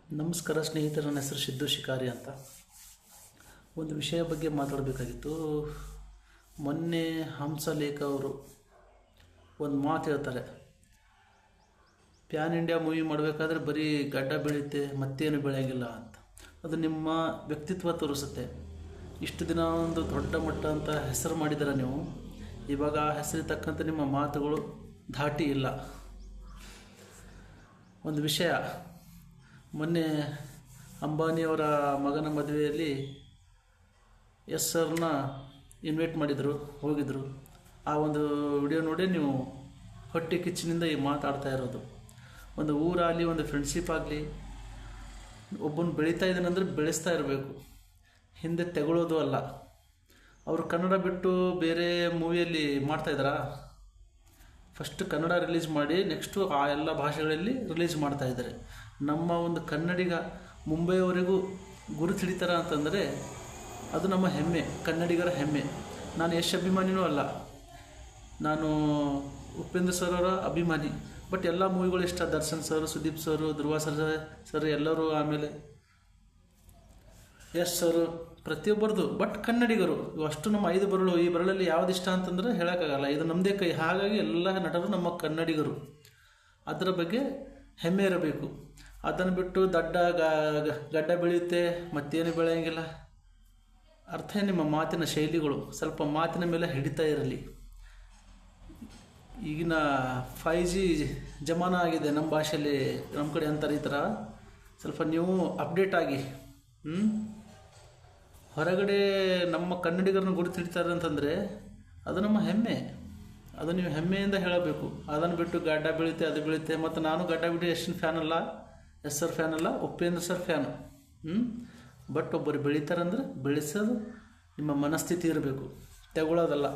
ನಮಸ್ಕಾರ ಸ್ನೇಹಿತರೆ, ನನ್ನ ಹೆಸರು ಸಿದ್ದು ಶಿಕಾರಿ ಅಂತ. ಒಂದು ವಿಷಯ ಬಗ್ಗೆ ಮಾತಾಡಬೇಕಾಗಿತ್ತು. ಮೊನ್ನೆ ಹಂಸಲೇಖ ಅವರು ಒಂದು ಮಾತು ಹೇಳ್ತಾರೆ, ಪ್ಯಾನ್ ಇಂಡಿಯಾ ಮೂವಿ ಮಾಡಬೇಕಾದ್ರೆ ಬರೀ ಗಡ್ಡ ಬೆಳೆಯುತ್ತೆ, ಮತ್ತೇನು ಬೆಳೆಯೋಂಗಿಲ್ಲ ಅಂತ. ಅದು ನಿಮ್ಮ ವ್ಯಕ್ತಿತ್ವ ತೋರಿಸುತ್ತೆ. ಇಷ್ಟು ದಿನ ಒಂದು ದೊಡ್ಡ ಮಟ್ಟ ಅಂತ ಹೆಸರು ಮಾಡಿದ್ದೀರ ನೀವು. ಇವಾಗ ಆ ಹೆಸರಿಗೆ ತಕ್ಕಂತೆ ನಿಮ್ಮ ಮಾತುಗಳು ಧಾಟಿ ಇಲ್ಲ. ಒಂದು ವಿಷಯ, ಮೊನ್ನೆ ಅಂಬಾನಿಯವರ ಮಗನ ಮದುವೆಯಲ್ಲಿ ಎಸ್ ಸರ್ನ ಇನ್ವೈಟ್ ಮಾಡಿದರು, ಹೋಗಿದ್ದರು. ಆ ಒಂದು ವಿಡಿಯೋ ನೋಡಿ ನೀವು ಹೊಟ್ಟೆ ಕಿಚ್ಚಿನಿಂದ ಈ ಮಾತಾಡ್ತಾ ಇರೋದು. ಒಂದು ಊರಾಗಲಿ, ಒಂದು ಫ್ರೆಂಡ್ಶಿಪ್ ಆಗಲಿ, ಒಬ್ಬನು ಬೆಳೀತಾ ಇದ್ದಾನಂದರೆ ಬೆಳೆಸ್ತಾ ಇರಬೇಕು, ಹಿಂದೆ ತೆಗೊಳ್ಳೋದು ಅಲ್ಲ. ಅವರು ಕನ್ನಡ ಬಿಟ್ಟು ಬೇರೆ ಮೂವಿಯಲ್ಲಿ ಮಾಡ್ತಾಯಿದ್ದಾರಾ? ಫಸ್ಟ್ ಕನ್ನಡ ರಿಲೀಸ್ ಮಾಡಿ ನೆಕ್ಸ್ಟು ಆ ಎಲ್ಲ ಭಾಷೆಗಳಲ್ಲಿ ರಿಲೀಸ್ ಮಾಡ್ತಾಯಿದ್ದಾರೆ. ನಮ್ಮ ಒಂದು ಕನ್ನಡಿಗ ಮುಂಬೈಯವರೆಗೂ ಗುರುತು ಹಿಡಿತಾರ ಅಂತಂದರೆ ಅದು ನಮ್ಮ ಹೆಮ್ಮೆ, ಕನ್ನಡಿಗರ ಹೆಮ್ಮೆ. ನಾನು ಯಶ್ ಅಭಿಮಾನಿನೂ ಅಲ್ಲ, ನಾನು ಉಪೇಂದ್ರ ಸರ್ ಅವರ ಅಭಿಮಾನಿ. ಬಟ್ ಎಲ್ಲ ಮೂವಿಗಳು ಇಷ್ಟ, ದರ್ಶನ್ ಸರ್, ಸುದೀಪ್ ಸರ್, ಧ್ರುವ ಸರ್ ಎಲ್ಲರೂ, ಆಮೇಲೆ ಯಶ್ ಸರ್, ಪ್ರತಿಯೊಬ್ಬರದು. ಬಟ್ ಕನ್ನಡಿಗರು ಅಷ್ಟು ನಮ್ಮ 5 ಬೆರಳು, ಈ ಬೆರಳಲ್ಲಿ ಯಾವ್ದು ಇಷ್ಟ ಅಂತಂದರೆ ಹೇಳೋಕ್ಕಾಗಲ್ಲ, ಇದು ನಮ್ಮದೇ ಕೈ. ಹಾಗಾಗಿ ಎಲ್ಲ ನಟರು ನಮ್ಮ ಕನ್ನಡಿಗರು, ಅದರ ಬಗ್ಗೆ ಹೆಮ್ಮೆ ಇರಬೇಕು. ಅದನ್ನು ಬಿಟ್ಟು ಗಡ್ಡ ಬೆಳೆಯುತ್ತೆ, ಮತ್ತೇನು ಬೆಳೆಯೋಂಗಿಲ್ಲ. ಅರ್ಥ ನಿಮ್ಮ ಮಾತಿನ ಶೈಲಿಗಳು ಸ್ವಲ್ಪ ಮಾತಿನ ಮೇಲೆ ಹಿಡಿತಾ ಇರಲಿ. ಈಗಿನ 5G ಜಮಾನ ಆಗಿದೆ, ನಮ್ಮ ಭಾಷೆಯಲ್ಲಿ ನಮ್ಮ ಕಡೆ ಅಂತಾರೆ. ಈ ಥರ ಸ್ವಲ್ಪ ನೀವು ಅಪ್ಡೇಟ್ ಆಗಿ. ಹೊರಗಡೆ ನಮ್ಮ ಕನ್ನಡಿಗರನ್ನ ಗುರುತು ಹಿಡಿತಾರೆ ಅಂತಂದರೆ ಅದು ನಮ್ಮ ಹೆಮ್ಮೆ, ಅದು ನೀವು ಹೆಮ್ಮೆಯಿಂದ ಹೇಳಬೇಕು. ಅದನ್ನು ಬಿಟ್ಟು ಗಡ್ಡ ಬೆಳೆಯುತ್ತೆ, ಅದು ಬೆಳೆಯುತ್ತೆ. ಮತ್ತು ನಾನು ಗಡ್ಡ ಬಿಟ್ಟು ಯಶನ್ ಫ್ಯಾನ್ ಅಲ್ಲ, ಎಸ್ ಸರ್ ಫ್ಯಾನ್ ಅಲ್ಲ, ಉಪೇಂದ್ರ ಸರ್ ಫ್ಯಾನು. ಬಟ್ ಒಬ್ಬರು ಬೆಳೀತಾರಂದ್ರೆ ಬೆಳೆಸೋದು ನಿಮ್ಮ ಮನಸ್ಥಿತಿ ಇರಬೇಕು, ತೆಗೊಳ್ಳೋದಲ್ಲ.